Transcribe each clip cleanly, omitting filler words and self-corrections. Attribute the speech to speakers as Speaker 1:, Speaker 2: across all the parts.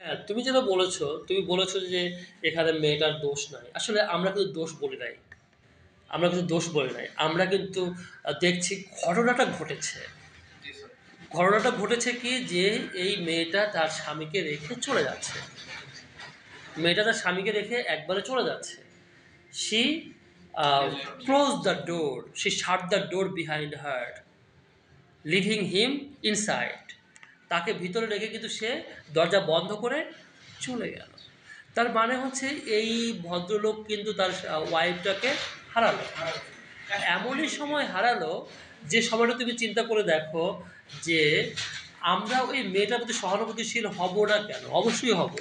Speaker 1: হ্যাঁ, তুমি যেটা বলেছো, তুমি বলেছো যে এখানে মেয়েটার দোষ নাই। আসলে আমরা কিন্তু দোষ বলি নাই। আমরা কিন্তু দোষ বলি নাই। আমরা কিন্তু দেখছি ঘটনাটা ঘটেছে।
Speaker 2: জি স্যার।
Speaker 1: ঘটনাটা ঘটেছে কি যে এই মেয়েটা তার স্বামীকে রেখে চলে যাচ্ছে। মেয়েটা তার স্বামীকে রেখে একবারে চলে যাচ্ছে। She
Speaker 2: Yes, sir.
Speaker 1: closed the door. She shut the door behind her, leaving him inside. তাকে ভিতরে রেখে কিন্তু সে দরজা বন্ধ করে চলে গেল। তার মানে হচ্ছে এই ভদ্রলোক কিন্তু তার ওয়াইফটাকে হারালো। এমনই সময় হারালো যে সময়টা তুমি চিন্তা করে দেখো যে আমরা ওই মেয়েটার প্রতি সহানুভূতিশীল হব না কেন? অবশ্যই হব,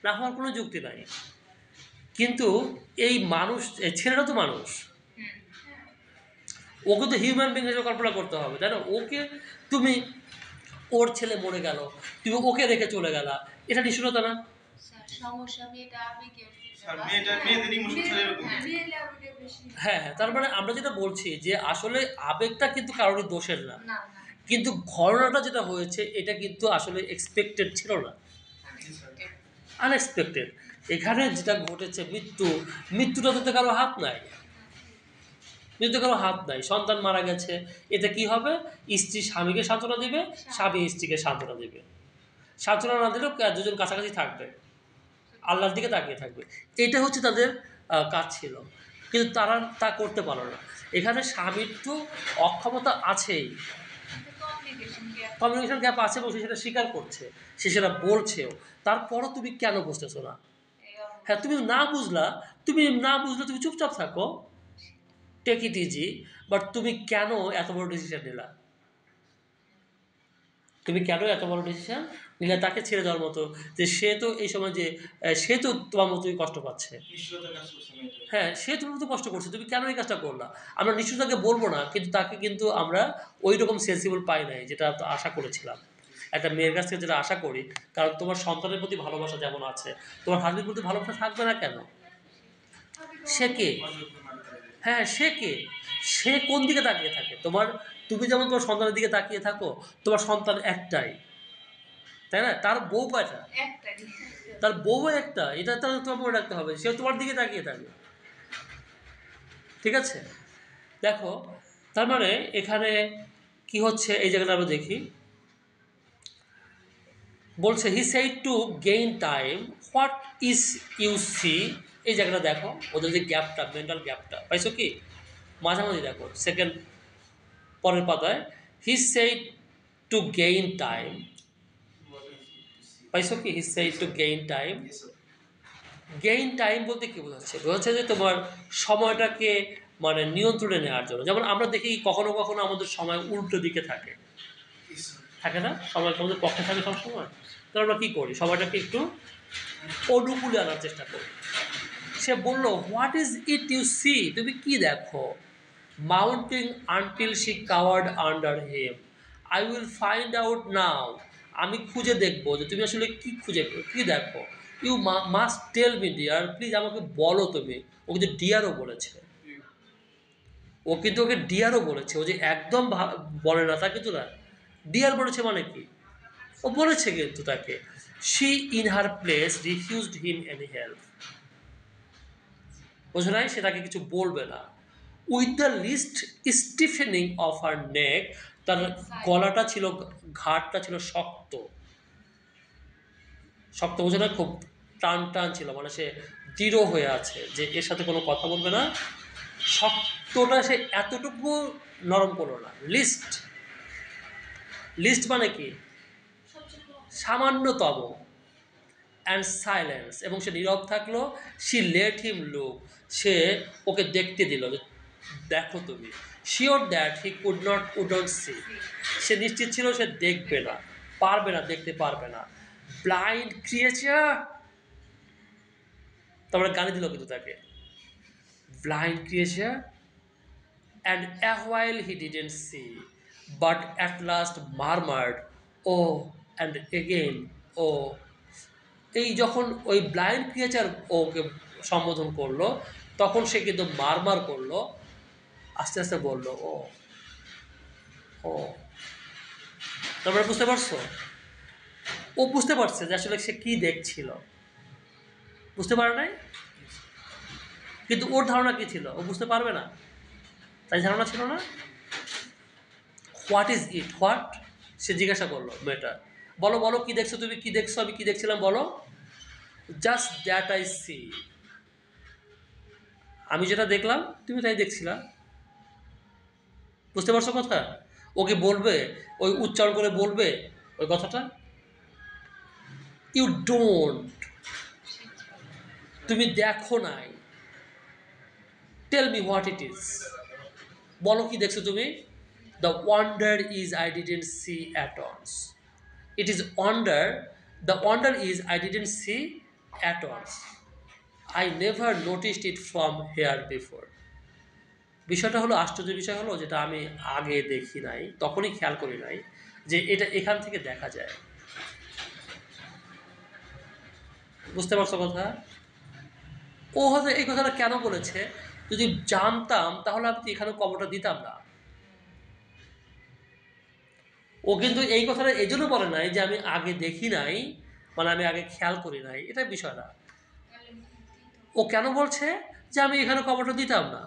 Speaker 1: না হওয়ার কোনো যুক্তি নাই। কিন্তু এই মানুষ, এই ছেলেটা তো মানুষ, ওকে তো হিউম্যান বিং হিসেবে কল্পনা করতে হবে, তাই না? ওকে তুমি, ওর ছেলে মরে গেল, তুমি ওকে রেখে চলে গেলা, এটা নিষ্ঠুরতা না? হ্যাঁ হ্যাঁ, তার মানে আমরা যেটা বলছি যে আসলে আবেগটা কিন্তু কারোরই দোষের না, কিন্তু ঘটনাটা যেটা হয়েছে এটা কিন্তু আসলে এক্সপেক্টেড ছিল না, আনএক্সপেক্টেড। এখানে যেটা ঘটেছে মৃত্যু, মৃত্যুটাতে তো কারো হাত নাই, মৃত্যু কারো হাত নাই। সন্তান মারা গেছে, এতে কি হবে? স্ত্রী স্বামীকে সান্ত্বনা দিবে, স্বামী স্ত্রীকে সান্ত্বনা দিবে। সান্ত্বনা না দিলেও দুজন কাছাকাছি থাকবে, আল্লাহর দিকে তাকিয়ে থাকবে। এটা হচ্ছে তাদের কাজ ছিল, কিন্তু তারা তা করতে পারলো না। এখানে স্বামীর তো অক্ষমতা আছেই, কমিউনিকেশন গ্যাপ আছে এবং সে সেটা স্বীকার করছে, সে সেটা বলছেও। তারপরও তুমি কেন বুঝতেছো না? হ্যাঁ, তুমি না বুঝলা, তুমি না বুঝলে তুমি চুপচাপ থাকো, টেক ইট ইজি। বাট তুমি কেন এত বড় ডিসিশন নিলা? তুমি কেন এত বড় ডিসিশন নিলে তাকে ছেড়ে দেওয়ার মতো? যে সে তো এই সময় যে সে তো তোমার মতোই কষ্ট পাচ্ছে। হ্যাঁ, সে তোমার মতো কষ্ট করছে, তুমি কেন এই কাজটা করলা? আমরা নিশ্চয়ই তাকে বলবো না, কিন্তু তাকে কিন্তু আমরা ওই রকম সেন্সিবল পাই নাই যেটা আশা করেছিলাম একটা মেয়ের কাছ থেকে, যেটা আশা করি। কারণ তোমার সন্তানের প্রতি ভালোবাসা যেমন আছে, তোমার হাজবেন্ডের প্রতি ভালোবাসা থাকবে না কেন? সে কে? হ্যাঁ, সে কে? সে কোন দিকে তাকিয়ে থাকে? তুমি যেমন তোমার সন্তানের দিকে তাকিয়ে থাকো, তোমার সন্তান একটাই, তাই না? তার বউ কয়টা? তার বউ একটা, এটা তাহলে তোমার মনে রাখতে হবে, সে তোমার দিকে তাকিয়ে থাকবে। ঠিক আছে, দেখো, তার মানে এখানে কি হচ্ছে এই জায়গাটা আমরা দেখি। বলছে he said to gain time, what is you see. এই জায়গাটা দেখো, ওদের যে গ্যাপটা, মেন্টাল গ্যাপটা পাইছো কি? মাঝামাঝি দেখো, সেকেন্ড পরের পাতায়, হি সেড টু গেইন টাইম। পাইছো কি? হি said to gain time. Gain time বলতে কি বোঝাচ্ছে? বোঝাচ্ছে যে তোমার সময়টাকে মানে নিয়ন্ত্রণে নেওয়ার জন্য। যেমন আমরা দেখি কখনো কখনো আমাদের সময় উল্টো দিকে থাকে, থাকে না? সময় আমাদের পক্ষে থাকে সবসময়। তো আমরা কী করি? সময়টাকে একটু অনুকূলে আনার চেষ্টা করি। সে বলল, what is it you see? তুমি কি দেখো? Mounting until she cowered under him, I will find out now. আমি খুঁজে দেখবো যে তুমি আসলে কি দেখো। You must tell me dear, please আমাকে বলো তুমি। ও কিন্তু ডিয়ারও বলেছে, ও কিন্তু ওকে ডিয়ারও বলেছে। ও যে একদম বলে না তা কিন্তু না, ডিয়ার বলেছে মানে কি? ও বলেছে কিন্তু তাকে। She in her place refused him any help. বোঝো নাই, সে তাকে কিছু বলবে না। With the least stiffening of her neck, তার গলাটা ছিল, ঘাটটা ছিল শক্ত। শক্ত বোঝো না, খুব টান টান ছিল, মানে সে দৃঢ় হয়ে আছে যে এর সাথে কোনো কথা বলবে না। শক্তটা সে এতটুকু নরম করলো না। লিস্ট, লিস্ট মানে কি? সামান্যতম। অ্যান্ড সাইলেন্স, এবং সে নীরব থাকলো। শি লেট হিম লুক, সে ওকে দেখতে দিল যে দেখো তুমি। Sure that he wouldn't see, সে নিশ্চিত ছিল সে দেখবে না, পারবে না, দেখতে পারবে না। ব্লাইন্ড ক্রিয়েচার, তারপরে গালি দিল কিন্তু তাকে, blind creature. And a while he didn't see, but at last murmured, oh, and again, oh. এই যখন ওই ব্লাইন্ড ক্রিয়েচার ওকে সম্বোধন করলো, তখন সে কিন্তু মারমার করলো, আস্তে আস্তে বললো, ও ও। তারপরে বুঝতে পারছো? ও বুঝতে পারছে যে আসলে সে কি দেখছিল, বুঝতে পারে নাই, কিন্তু ওর ধারণা কি ছিল ও বুঝতে পারবে না, তাই ধারণা ছিল না। হোয়াট ইজ ইট, হোয়াট, সে জিজ্ঞাসা করলো মেয়েটা, বলো বলো কি দেখছো তুমি, কি দেখছো, আমি কি দেখছিলাম বলো। জাস্ট দ্যাট আই সি, আমি যেটা দেখলাম তুমি তাই দেখছিলা, বুঝতে পারছো কথা। ওকে বলবে, ওই উচ্চারণ করে বলবে ওই কথাটা, ইউ ডোন্ট, তুমি দেখো নাই, tell me what it is, বলো কি দেখছো তুমি। The wonder is I didn't see at once, it is wonder, the wonder is I didn't see at once, I never noticed it from here before. বিষয়টা হলো, আশ্চর্যের বিষয় হলো যেটা আমি আগে দেখি নাই, তখনই খেয়াল করি নাই যে এটা এখান থেকে দেখা যায়, বুঝতে পারছো কথা। ও হয়তো এই কথাটা কেন বলেছে, যদি জানতাম তাহলে আমি এখানে কবরটা দিতাম না। ও কিন্তু এই কথাটা এই জন্য বলে নাই যে আমি আগে দেখি নাই, মানে আমি আগে খেয়াল করি নাই, এটা বিষয় না। ও কেন বলছে যে আমি এখানে কবরটা দিতাম না,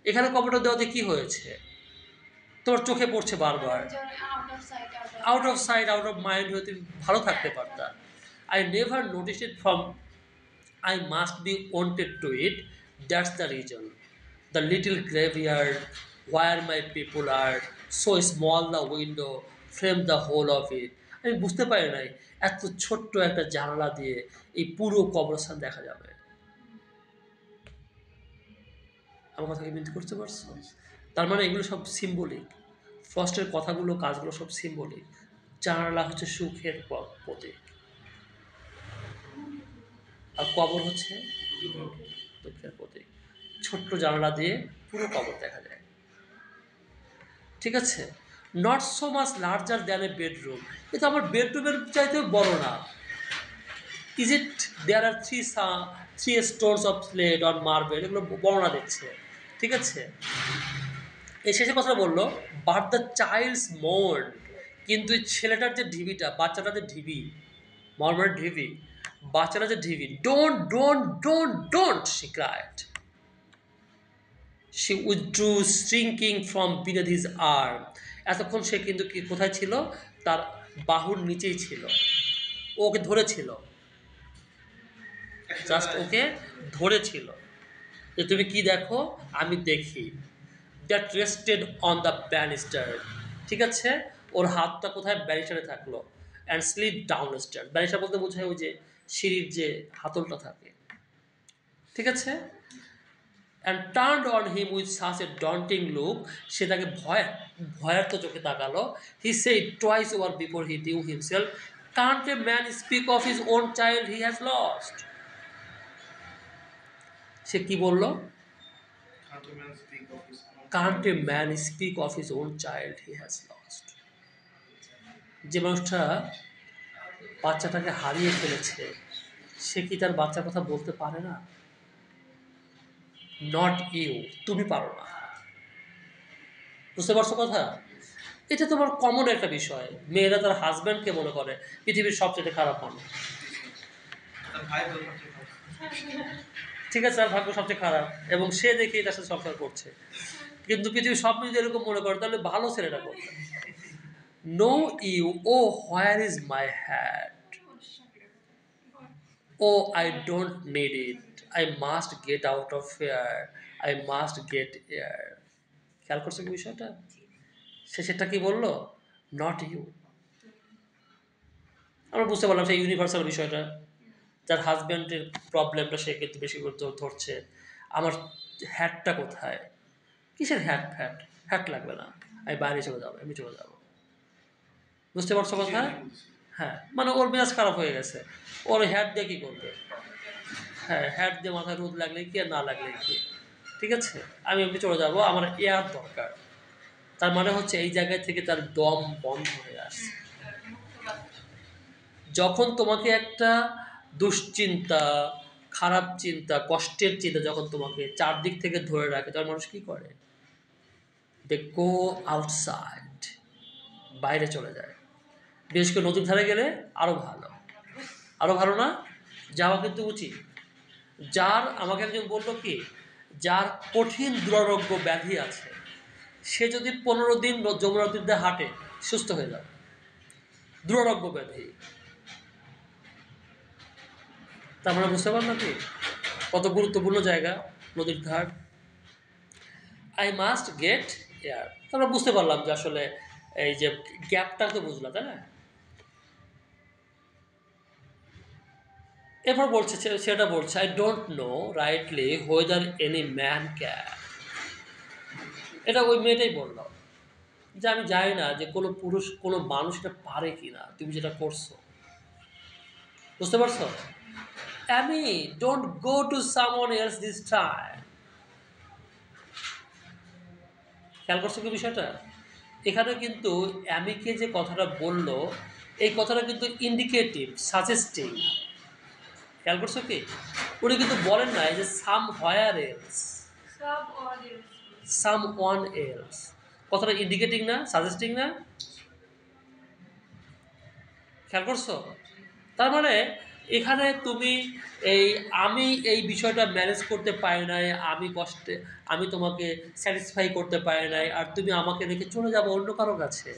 Speaker 1: এখানে কবরটা দেওয়াতে কি হয়েছে, তোমার চোখে পড়ছে বারবার, out of sight out of mind হয়ে তুমি ভালো থাকতে পারতা। I never notice it from, I must be wanted to it, that's the reason. The little graveyard where my people are, so small the window, frame the whole of it. আমি বুঝতে পারি নাই এত ছোট্ট একটা জানালা দিয়ে এই পুরো কবরস্থান দেখা যাবে। আমার কথাকে বিনতি করতে পারছো? তার মানে এগুলো সব সিম্বলিক, ফ্রস্টের কথাগুলো কাজগুলো সব সিম্বলিক। জানালা হচ্ছে সুখের প্রতীক, আর কবর হচ্ছে দুঃখের প্রতীক। ছোট্ট জানালা দিয়ে পুরো কবর দেখা যায়, ঠিক আছে। Not so much larger than a bedroom, কিন্তু আমার বেডরুমের চাইতেও বড় না। Is it there are three stones of slate on marble, এগুলো বর্ণনা দিচ্ছে, ঠিক আছে। এই শেষে কথা বললো, বাট দ্য চাইল্ডস মোর্ন, কিন্তু এই ছেলেটার যে ঢিবিটা, বাচ্চাটার যে ঢিবি, মর্মের ঢিবি, বাচ্চাটা যে ঢিবি, don't don't don't don't she cried, she withdrew shrinking from beneath his arm. এতক্ষণ সে কিন্তু কি কোথায় ছিল, তার বাহুর নিচেই ছিল, ওকে ধরেছিল, জাস্ট ওকে ধরেছিল যে তুমি কি দেখো, আমি দেখি। That rested on the Bannister, ঠিক আছে, ওর হাতটা কোথায়, ব্যানিস্টারে থাকলো। And sleep down star, Bannister বলতে বোঝায় ওই যে সিঁড়ির যে হাতলটা থাকে, ঠিক আছে। And turned on him with such a daunting look, সে তাকে ভয়ার্থ চোখে তাকালো। He said twice over before he drew himself, can't a man speak of his own child he has lost. সে কি বলল, can't a man speak of his own child he has lost. যে মানুষটা বাচ্চাটাকে হারিয়ে ফেলেছে, সে কি তার বাচ্চার কথা বলতে পারে না? নট ইউ, তুমি পারো না, বুঝতে পারছো কথা। এটা তোমার কমন একটা বিষয়, মেয়েরা তার হাজব্যান্ডকে মনে করে পৃথিবীর সবচেয়ে খারাপ মানুষ, ঠিক আছে, তার ভাগ্য সবচেয়ে খারাপ এবং সে দেখে তার সাথে সংসার করছে, কিন্তু পৃথিবীর সব যদি এরকম মনে করে তাহলে ভালো ছেলেটা করবে। No you, oh where is my hat, oh I don't need it, I must get out of here, I must get air. খেয়াল করছো কি বিষয়টা, সে সেটা কি বললো, নট ইউ। আমরা বুঝতে পারলাম সেই ইউনিভার্সাল বিষয়টা, যার হাজব্যান্ডের প্রবলেমটা সে কিন্তু বেশি করে ধরছে। আমার হ্যাটটা কোথায়, কিসের হ্যাট, ফ্যাট হ্যাট লাগবে না, আমি বাইরে চলে যাবো, আমি চলে যাবো, বুঝতে পারছো কথা। হ্যাঁ, মানে ওর মেজাজ খারাপ হয়ে গেছে, ওর হ্যাট দিয়ে কী করবে, হ্যাঁ হ্যাট দিয়ে মাথায় রোদ লাগলে কি আর না লাগলে কি, ঠিক আছে, আমি এমনি চলে যাবো, আমার এয়ার দরকার। তার মানে হচ্ছে এই জায়গায় থেকে তার দম বন্ধ হয়ে আসছে। যখন তোমাকে একটা দুশ্চিন্তা, খারাপ চিন্তা, কষ্টের চিন্তা যখন তোমাকে চারদিক থেকে ধরে রাখে, তখন মানুষ কী করে, দে গো আউটসাইড, বাইরে চলে যায়। বিশেষ করে নদীর ধারে গেলে আরও ভালো না, যাওয়া কিন্তু উচিত। যার আমাকে একজন বললো কি, যার কঠিন দুরারোগ্য ব্যাধি আছে সে যদি 15 দিন যমুনা নদীতে হাঁটে সুস্থ হয়ে যাবে। দুরারোগ্য ব্যাধি, তার মানে বুঝতে পারলাম কি কত গুরুত্বপূর্ণ জায়গা নদীর ধার। আই মাস্ট গেট এয়ার, আমরা বুঝতে পারলাম যে আসলে এই যে গ্যাপটা তো বুঝলাম, তাই না? এরপর বলছে সেটা বলছে I don't know rightly whether any man can. এটা ওই মেয়েটাই বলল যে আমি জানি না যে কোনো পুরুষ কোনো মানুষ এটা পারে কি না, তুমি যেটা করছো। বুঝতে পারছো? আমি don't go to someone else this time. খেয়াল করছো কি বিষয়টা? এখানে কিন্তু অ্যামিকে যে কথাটা বললো এই কথাটা কিন্তু ইন্ডিকেটিভ, সাজেস্টিং। খেয়াল করছো কি? উনি কিন্তু বলেন নাই যে সাম হোয়ার এলস, সাম ওয়ান এলস। কথাটা ইন্ডিকেটিং না, সাজেস্টিং না? খেয়াল করছো? তার মানে এখানে তুমি আমি এই বিষয়টা ম্যানেজ করতে পারি নাই, আমি তোমাকে স্যাটিসফাই করতে পারি নাই, আর তুমি আমাকে রেখে চলে যাবো অন্য কারো কাছে।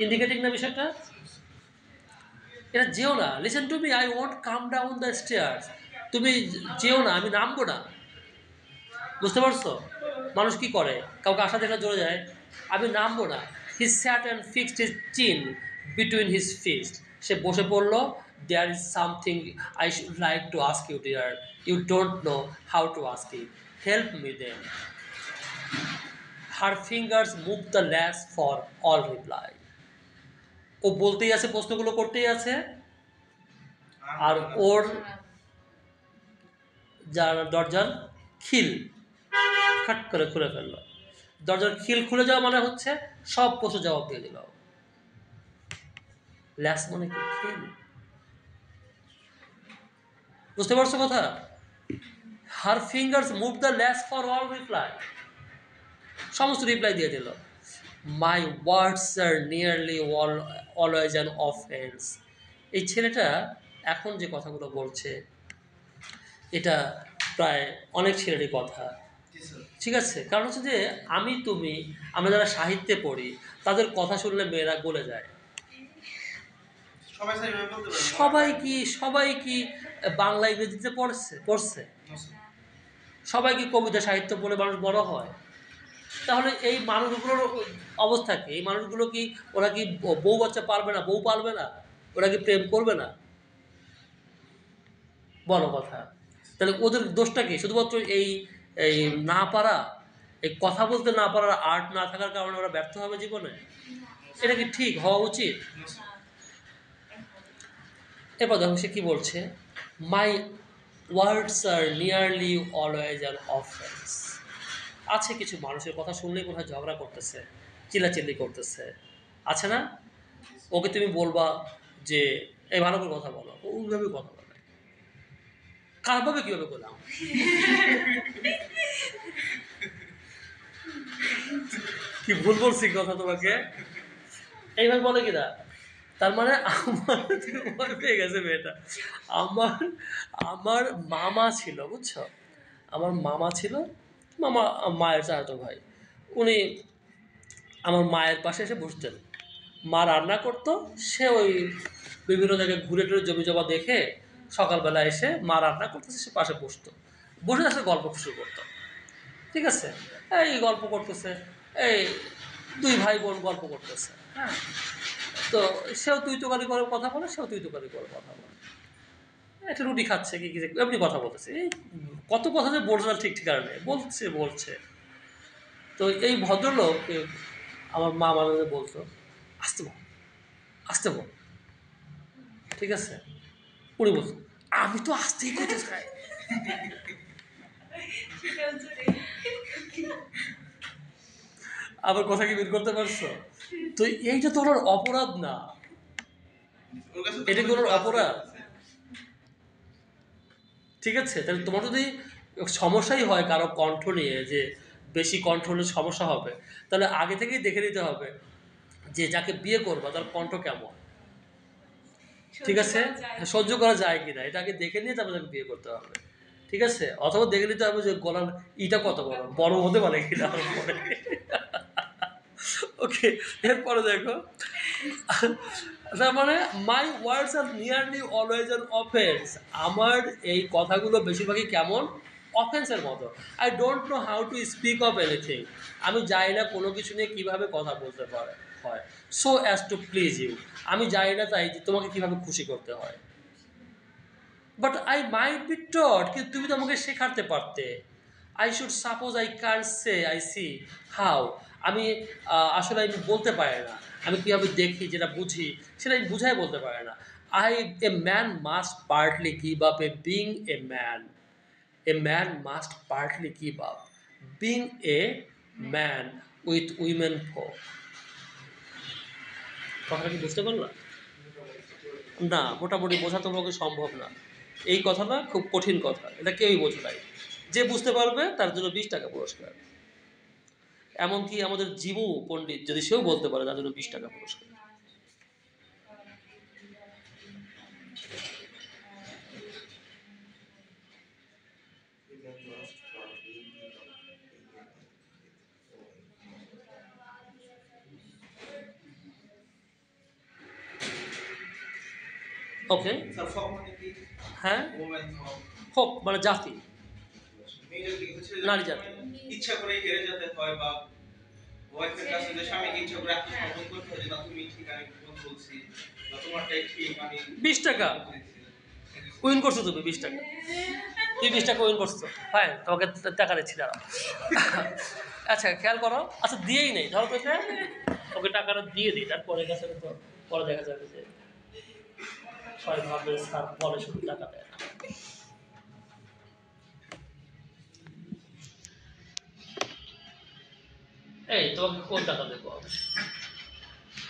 Speaker 1: ইন্ডিকেটিং না বিষয়টা? এটা যেও না, listen to me, I want come down the stairs. তুমি যেও না, আমি নামবো না। বুঝতে পারছো? মানুষ কি করে, কাউকে আশা দেখা চলে যায়, আমি নামবো না। He sat and fixed his chin between his fist. সে বসে পড়লো। There is something I should like to ask you dear, you don't know how to ask it, help me then. Her fingers move the lace for all reply. ও বলতেই আছে, প্রশ্নগুলো করতেই আছে, আর ওর যার দরজার খিল খাট করে খুলে ফেললো। দরজার খিল খুলে যাওয়া মানে হচ্ছে সব প্রশ্ন জবাব দিয়ে দিল। ল্যাস মানে কি? খিল। বুঝতে পারছো কথা? হার fingers move the lace for all reply, সমস্ত রিপ্লাই দিয়ে দিল। মাই ওয়ার্ডস আর নিয়ারলি অলওয়েজ অ্যান অফেন্স। এই ছেলেটা এখন যে কথাগুলো বলছে এটা প্রায় অনেক ছেলেরই কথা। ঠিক আছে? কারণ হচ্ছে যে আমরা যারা সাহিত্যে পড়ি তাদের কথা শুনলে মেয়েরা গলে যায়। সবাই কি বাংলা ইংরেজিতে পড়ছে? সবাই কি কবিতা সাহিত্য পড়ে মানুষ বড় হয়? তাহলে এই মানুষগুলোর অবস্থা কি? এই মানুষগুলো কি, ওরা কি বউ বাচ্চা পারবে না, বউ পালবে না? ওরা কি প্রেম করবে না? বড় কথা। তাহলে ওদের দোষটা কি? শুধুমাত্র এই এই না পারা, এই কথা বলতে না পারার আর্ট না থাকার কারণে ওরা ব্যর্থ হবে জীবনে? এটা কি ঠিক হওয়া উচিত? এরপর দেখো সে কি বলছে, মাই ওয়ার্ডস আর নিয়ারলি অলওয়েজ অ্যান অফেন্স। আছে কিছু মানুষের কথা শুনলেই মনে হয় ঝগড়া করতেছে, চিল্লাচিল্লি করতেছে, আছে না? ওকে তুমি বলবা যে এই ভালো করে কথা বলো, ও ওইভাবে কথা বলে। খারাপভাবে কীভাবে বললাম? কি ভুল বলছি কথা তোমাকে? এইভাবে বলে কিনা? তার মানে আমার পেয়ে গেছে মেয়েটা। আমার মামা ছিল, বুঝছো? আমার মামা ছিল, মায়ের চাচাতো ভাই। উনি আমার মায়ের পাশে এসে বসতেন। মা রান্না করতো, সে ওই বিভিন্ন জায়গায় ঘুরে টুরে জমি জমা দেখে সকালবেলা এসে মা রান্না করতেছে, সে পাশে বসে আসলে গল্প শুরু করতো। ঠিক আছে? এই গল্প করতেছে, এই দুই ভাই বোন গল্প করতেছে। হ্যাঁ, তো সেও তুই তোকারি করে কথা বলে, সেও তুই তোকারি করে কথা বলে। একটা রুটি খাচ্ছে কি এমনি কথা বলতেছে। এই কত কথা যে বলছে না ঠিক ঠিকানা নেই, বলছে। তো এই ভদ্রলোক আমার মা মাঝে বলতো, আসতে বল, ঠিক আছে? উনি বলতো আমি তো আসতেই করতে চাই। আবার কথা কি বের করতে পারছো? তো এইটা তো ওনার অপরাধ না, এটা কি ওনার অপরাধ? ঠিক আছে? তাহলে তোমার যদি সমস্যাই হয় কারো কণ্ঠ নিয়ে, যে বেশি কণ্ঠ হলে সমস্যা হবে, তাহলে আগে থেকেই দেখে নিতে হবে যে যাকে বিয়ে করবা তার কণ্ঠ কেমন, ঠিক আছে, সহ্য করা যায় কিনা এটা আগে দেখে নিয়ে তারপর তাকে বিয়ে করতে হবে, ঠিক আছে। অথবা দেখে নিতে হবে যে গলার ইটা কত বড় বড় হতে পারে কিনা। ওকে, এরপরে দেখো, তার মানে মাই ওয়ার্ডস আর নিয়ারলি অলওয়েজ অ্যান অফেন্স, আমার এই কথাগুলো বেশিরভাগই কেমন, অফেন্সের মতো। I don't know how to speak of anything, আমি জানি না কোনো কিছু নিয়ে কীভাবে কথা বলতে পারে হয়, so as to please you, আমি জানি না তাই যে তোমাকে কীভাবে খুশি করতে হয়। বাট আই মাইট বি টট, কিন্তু তুমি তো আমাকে শেখাতে পারতে। I should suppose I can say I C how, আমি আসলে আমি বলতে পারি না, আমি কীভাবে দেখি যেটা বুঝি সেটা আমি বুঝাই বলতে পারি না। A man must partly give up being a man, a man must partly give up being a man with women folk. কথাটা কি বুঝতে পারলাম? না, মোটামুটি বোঝা তোমাকে সম্ভব না, এই কথাটা খুব কঠিন কথা, এটা কেউই বোঝে নাই। যে বুঝতে পারবে তার জন্য 20 টাকা পুরস্কার। এমনকি আমাদের জিমু পণ্ডিত যদি সেও বলতে পারে তার জন্য 20 টাকা পুরস্কার। ওকে,
Speaker 2: স্যার ফক মানে কি?
Speaker 1: হ্যাঁ,
Speaker 2: ওমেন ফক
Speaker 1: হোক মানে জাতি,
Speaker 2: মেয়েদের কি হচ্ছে যে
Speaker 1: নারী জাতি।
Speaker 2: ইচ্ছা করে হেরে যেতে হয়, বা ওয়াইফের কাছে যে স্বামীকে ইচ্ছা করে আত্মসমর্পণ করতে হয় যে না তুমি ঠিক, আমি ভুল বলছি, বা তোমারটাই ঠিক, আমি
Speaker 1: 20 টাকা উইন করছো তুমি, 20 টাকা, তুই 20 টাকা উইন করছো, ফাইন, তোমাকে টাকা দিচ্ছি দাঁড়াও। আচ্ছা খেয়াল করো, আচ্ছা দিয়েই নেই, ধরো তোকে ওকে টাকাটা দিয়ে দিই, তারপরে কাছে তো পরে দেখা যাবে যে সবাই ভাববে স্যার পরে শুধু টাকা দেয় না। এই তোমাকে কোন টাকা দেবো,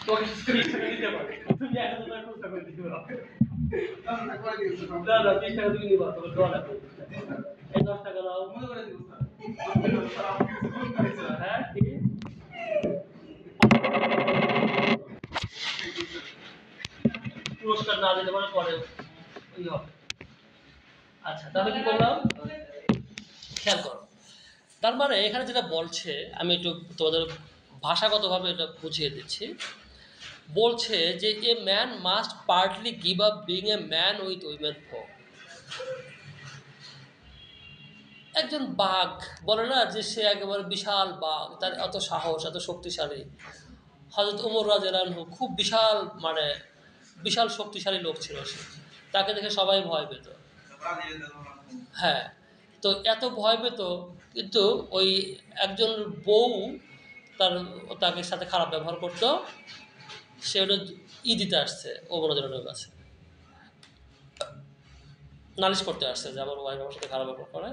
Speaker 1: তোমাকে 20 টাকা দিতে পারি, তুমি 1000 টাকা খরচ করে দিতে পারো। না না 20 টাকা তুমি নিবা, তোমাকে দেওয়া লাগবে। এই 10 টাকা দাও, মনে করে দিব স্যার। হ্যাঁ কি পুরস্কার না দিতে পারে পরে ওই হবে। আচ্ছা তাহলে কি করলাম, খেয়াল করো, তার মানে এখানে যেটা বলছে আমি একটু তোমাদের ভাষাগতভাবে এটা বুঝিয়ে দিচ্ছি। বলছে যে a man must partly give up being a man with women folk. একজন বাঘ বলে না যে সে একেবারে বিশাল বাঘ, তার এত সাহস, এত শক্তিশালী। হযরত ওমর রাদিয়াল্লাহু আনহু খুব বিশাল, মানে বিশাল শক্তিশালী লোক ছিল সে, তাকে দেখে সবাই ভয় পেত। হ্যাঁ, তো এত ভয় পেত, কিন্তু ওই একজন বউ তাকে সাথে খারাপ ব্যবহার করত, সে ওটা দিতে আসছে ওমর রাদিয়াল্লাহু আনহুর কাছে, নালিশ করতে আসছে যে আমার ওয়াইফ আমার সাথে খারাপ ব্যবহার করে।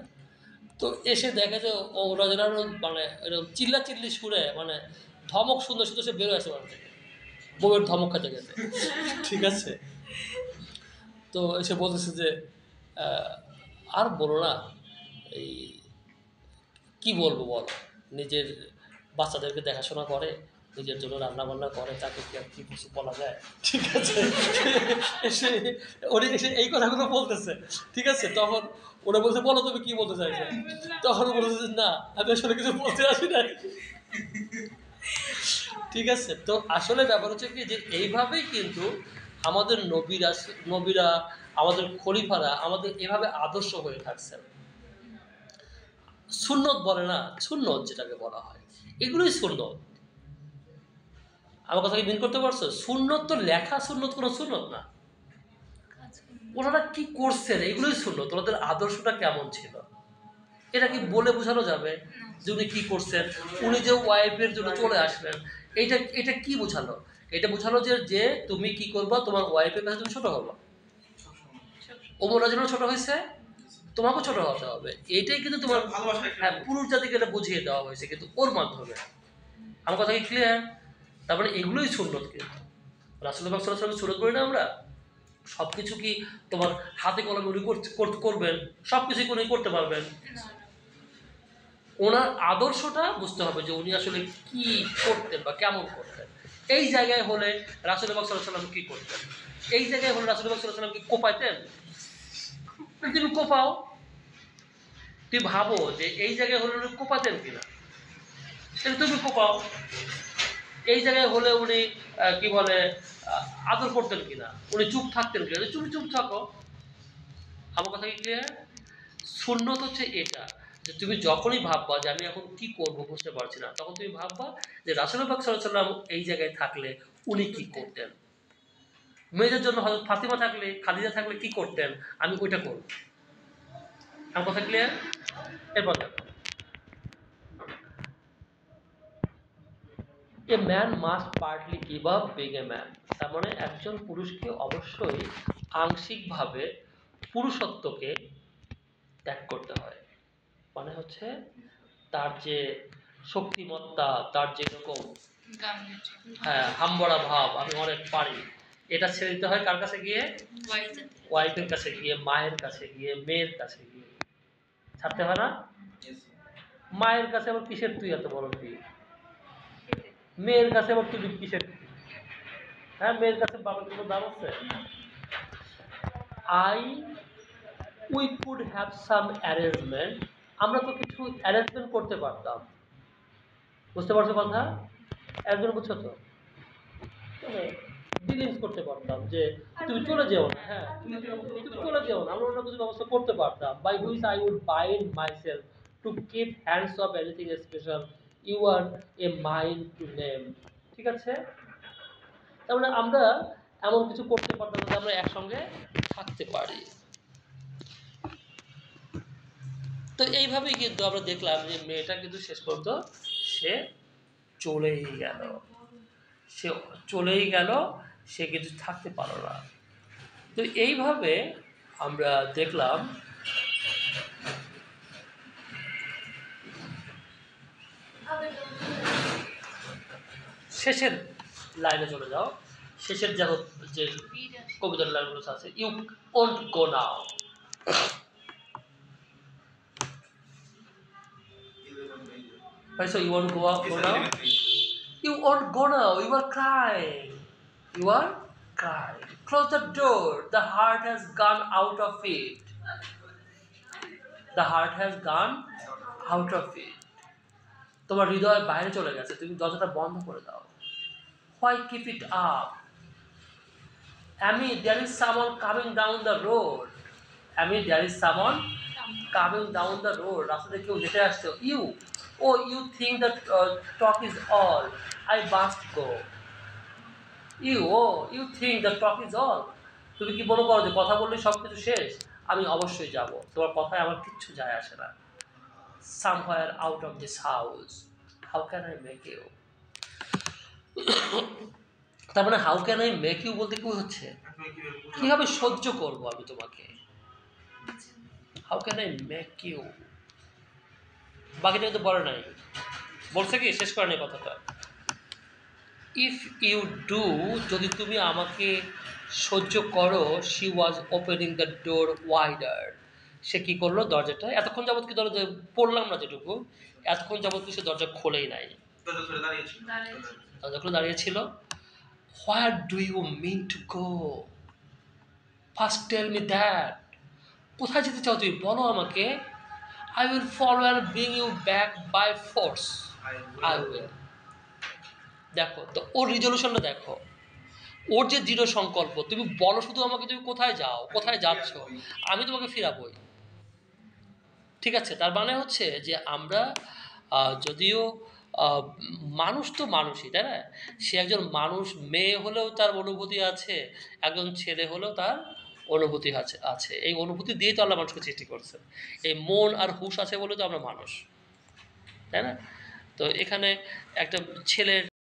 Speaker 1: তো এসে দেখে যে ওমর রাদিয়াল্লাহু আনহু মানে এরকম চিল্লাচিল্লি সুরে, মানে ধমক সুন্দর সুন্দর সে বেরোয় আসে বাড়ি থেকে, বউয়ের ধমক খেতে খেতে, ঠিক আছে। তো এসে বলতেছে যে আর বলো না, এই কি বলবো বল, নিজের বাচ্চাদেরকে দেখাশোনা করে, নিজের জন্য রান্না বান্না করে, তাকে কি আর কি কিছু বলা যায়, ঠিক আছে। এসে উনি এসে এই কথাগুলো বলতেছে, ঠিক আছে। তখন ওরা বলছে বলো তুমি কি বলতে চাইছো, তখন বলতেছে না আমি আসলে কিছু বলতে আসি নাই, ঠিক আছে। তো আসলে ব্যাপার হচ্ছে কি যে এইভাবেই কিন্তু আমাদের নবীরা আমাদের খলিফারা আমাদের এভাবে আদর্শ হয়ে থাকছেন। সুন্নত বলে না, সুন্নত যেটাকে বলা হয়, এগুলোই সুন্নত। আমার কথা কি মিন করতে পারছো? সুন্নত তো লেখা সুন্নত, কোনো সুন্নত না। ওনারা কি করছেন এগুলোই সুন্নত, ওনাদের আদর্শটা কেমন ছিল এটা কি বলে বোঝানো যাবে যে উনি কি করছেন? উনি যে ওয়াইফের জন্য চলে আসলেন, এটা কি বোঝালো? এটা বোঝালো যে তুমি কি করবা, তোমার ওয়াইফের কাছে তুমি ছোট হবা। ওমর রাদিয়াল্লাহু ছোট হয়েছে, তোমাকেও ছোট হতে হবে, এইটাই কিন্তু তোমার হ্যাঁ পুরুষ জাতিকে এটা বুঝিয়ে দেওয়া হয়েছে কিন্তু ওর মাধ্যমে। আমার কথা কি ক্লিয়ার? তারপরে এগুলোই সুন্নত, কিন্তু রাসূলুল্লাহ সাল্লাল্লাহু আলাইহি ওয়াসাল্লাম সুন্নত করি না আমরা। সব কিছু কি তোমার হাতে কলমে উনি করবেন? সব কিছু উনি করতে পারবেন? ওনার আদর্শটা বুঝতে হবে যে উনি আসলে কি করতেন বা কেমন করতেন। এই জায়গায় হলে রাসূল পাক সাল্লাল্লাহু আলাইহি ওয়াসাল্লাম কি করতেন? এই জায়গায় হলে রাসূল পাক সাল্লাল্লাহু আলাইহি ওয়াসাল্লাম কি কোপাইতেন? তুমি কোপাও, তুই ভাবো যে এই জায়গায় হলে উনি কোপাতেন কিনা, সেটা তুমি কোপাও। এই জায়গায় হলে উনি কি বলে আদর করতেন কিনা, উনি চুপ থাকতেন কিনা, তুমি চুপ থাকো। আমার কথা কি ক্লিয়ার? সুন্নত হচ্ছে এটা, যে তুমি যখনই ভাববা যে আমি এখন কি করবো বুঝতে পারছি না, তখন তুমি ভাববা যে রাসূল পাক সাল্লাল্লাহু আলাইহি ওয়াসাল্লাম এই জায়গায় থাকলে উনি কি করতেন। মেয়েদের জন্য হযরত ফাতিমা থাকলে, খাদিজা থাকলে কি করতেন, আমি ওইটা করব। আমার কথা ক্লিয়ার? এরপর দেখো, a man must partly give up being a man. তার মানে একজন পুরুষকে অবশ্যই আংশিকভাবে পুরুষত্বকে ত্যাগ করতে হয়। মানে হচ্ছে তার যে শক্তিমত্তা, তার যেরকম হাম্বড়া ভাব, আমি অনেক পারি, এটা ছেড়ে দিতে হয় কার কাছে গিয়ে? ওয়াইফের কাছে গিয়ে, মায়ের কাছে গিয়ে, মেয়ের কাছে গিয়ে। ছাড়তে হয় না? মায়ের কাছে আবার কিসের তুই এত বড় তুই? মেয়ের কাছে আবার তুই কিসের তুই? হ্যাঁ, মেয়ের কাছে বাবার কোনো দাম আছে? We could have some arrangement, আমরা তো কিছু অ্যারেঞ্জমেন্ট করতে পারতাম। বুঝতে পারছো কথা? একজন বুঝছো তো? ডিলিংস করতে পারতাম যে তুমি চলে যেও না, হ্যাঁ তুমি চলে যেও না, আমরা অন্য কিছু ব্যবস্থা করতে পারতাম। By which I would bind myself to keep hands off anything special you are a mind to name. ঠিক আছে, তার মানে আমরা এমন কিছু করতে পারতাম যে আমরা একসঙ্গে থাকতে পারি। তো এইভাবেই কিন্তু আমরা দেখলাম যে মেয়েটা কিন্তু শেষ পর্যন্ত সে চলেই গেল, সে চলেই গেল, সে কিন্তু থাকতে পারল না। তো এইভাবে আমরা দেখলাম শেষের লাইনে চলে যাও, শেষের যে কবিতার লাইনগুলো আছে, you won't go now, you won't go now? You won't go now, you are crying. You are crying. Close the door, the heart has gone out of it. The heart has gone out of it. তোমার হৃদয় বাইরে চলে গেছে, তুমি দরজাটা বন্ধ করে দাও। Why keep it up? Amy, there is someone coming down the road. Amy, there is someone coming down the road. রাস্তাতে কেউ যেতে আসছে। You think that talk is all. I must go. You think that talk is all. তুমি কি মনে করো যে কথা বললে সব কিছু শেষ? আমি অবশ্যই যাব, তোমার কথায় আমার কিচ্ছু যায় আসে না। Somewhere out of this house. How can I make you? তার মানে how can I make you বলতে কি হচ্ছে, কিভাবে সহ্য করব আমি তোমাকে। How can I make you, বাকিটা তো বলে নাই, বলছে কি শেষ করে নেই কথাটা। ইফ ইউ ডু, যদি তুমি আমাকে সহ্য করো, she was opening the door wider, সে কি করলো, দরজাটা এতক্ষণ যাবত কি দরজা পড়লাম না যেটুকু, এতক্ষণ যাবত কি সে দরজা খোলেই নাই, দরজা খুলে দাঁড়িয়েছিল। Where do you mean to go? First tell me that. কোথায় যেতে চাও তুমি, বলো আমাকে। I will follow and bring you back by force. I will. দেখো তো ওর রিজলিউশনটা দেখো, ওর যে দৃঢ় সংকল্প, তুমি বলো শুধু আমাকে তুমি কোথায় যাও, কোথায় যাচ্ছ, আমি তোমাকে ফিরাবই। ঠিক আছে, তার মানে হচ্ছে যে আমরা যদিও মানুষ তো মানুষই, তাই না, সে একজন মানুষ, মেয়ে হলেও তার অনুভূতি আছে, একজন ছেলে হলেও তার অনুভূতি আছে। এই অনুভূতি দিয়ে তো আল্লাহ মানুষকে সৃষ্টি করছে, এই মন আর হুঁশ আছে বলে তো আমরা মানুষ, তাই না। তো এখানে একটা ছেলের